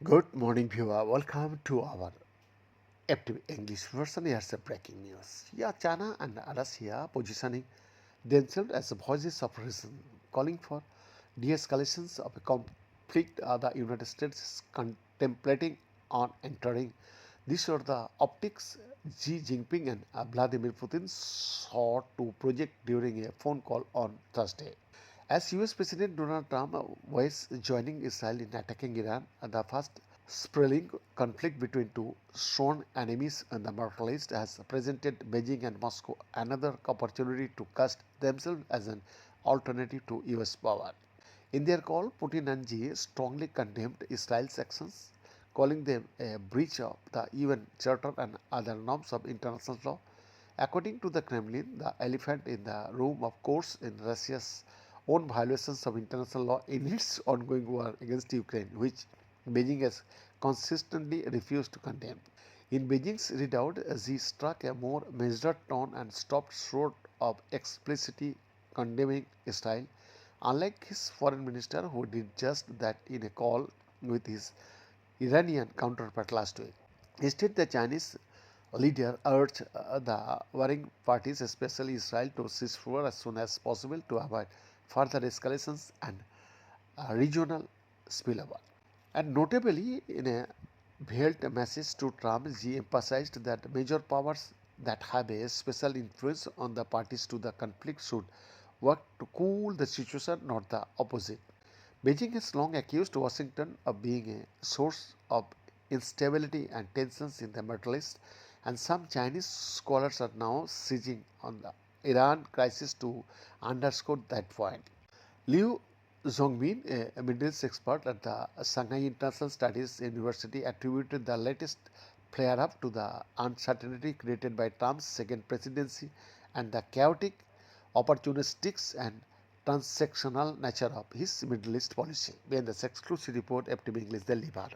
Good morning, viewer. Welcome to our FTV English version. Here's the breaking news. China and Russia positioning themselves as voices of reason, calling for de-escalations of a conflict the United States is contemplating on entering. These are the optics Xi Jinping and Vladimir Putin sought to project during a phone call on Thursday. As US President Donald Trump was joining Israel in attacking Iran, the first sprawling conflict between two sworn enemies in the Middle East has presented Beijing and Moscow another opportunity to cast themselves as an alternative to US power. In their call, Putin and Xi strongly condemned Israel's actions, calling them a breach of the UN Charter and other norms of international law. According to the Kremlin, the elephant in the room, of course, in Russia's own violations of international law in its ongoing war against Ukraine, which Beijing has consistently refused to condemn. In Beijing's readout, Xi struck a more measured tone and stopped short of explicitly condemning Israel, unlike his foreign minister, who did just that in a call with his Iranian counterpart last week. Instead, the Chinese leader urged the warring parties, especially Israel, to cease war as soon as possible to avoid further escalations and regional spillover. And notably, in a veiled message to Trump, he emphasized that major powers that have a special influence on the parties to the conflict should work to cool the situation, not the opposite. Beijing has long accused Washington of being a source of instability and tensions in the Middle East, and some Chinese scholars are now seizing on the Iran crisis to underscore that point. Liu Zhongmin, a Middle East expert at the Shanghai International Studies University, attributed the latest flare up to the uncertainty created by Trump's second presidency and the chaotic, opportunistic, and transactional nature of his Middle East policy. When the exclusive report FTB English, Delhi, Bharat.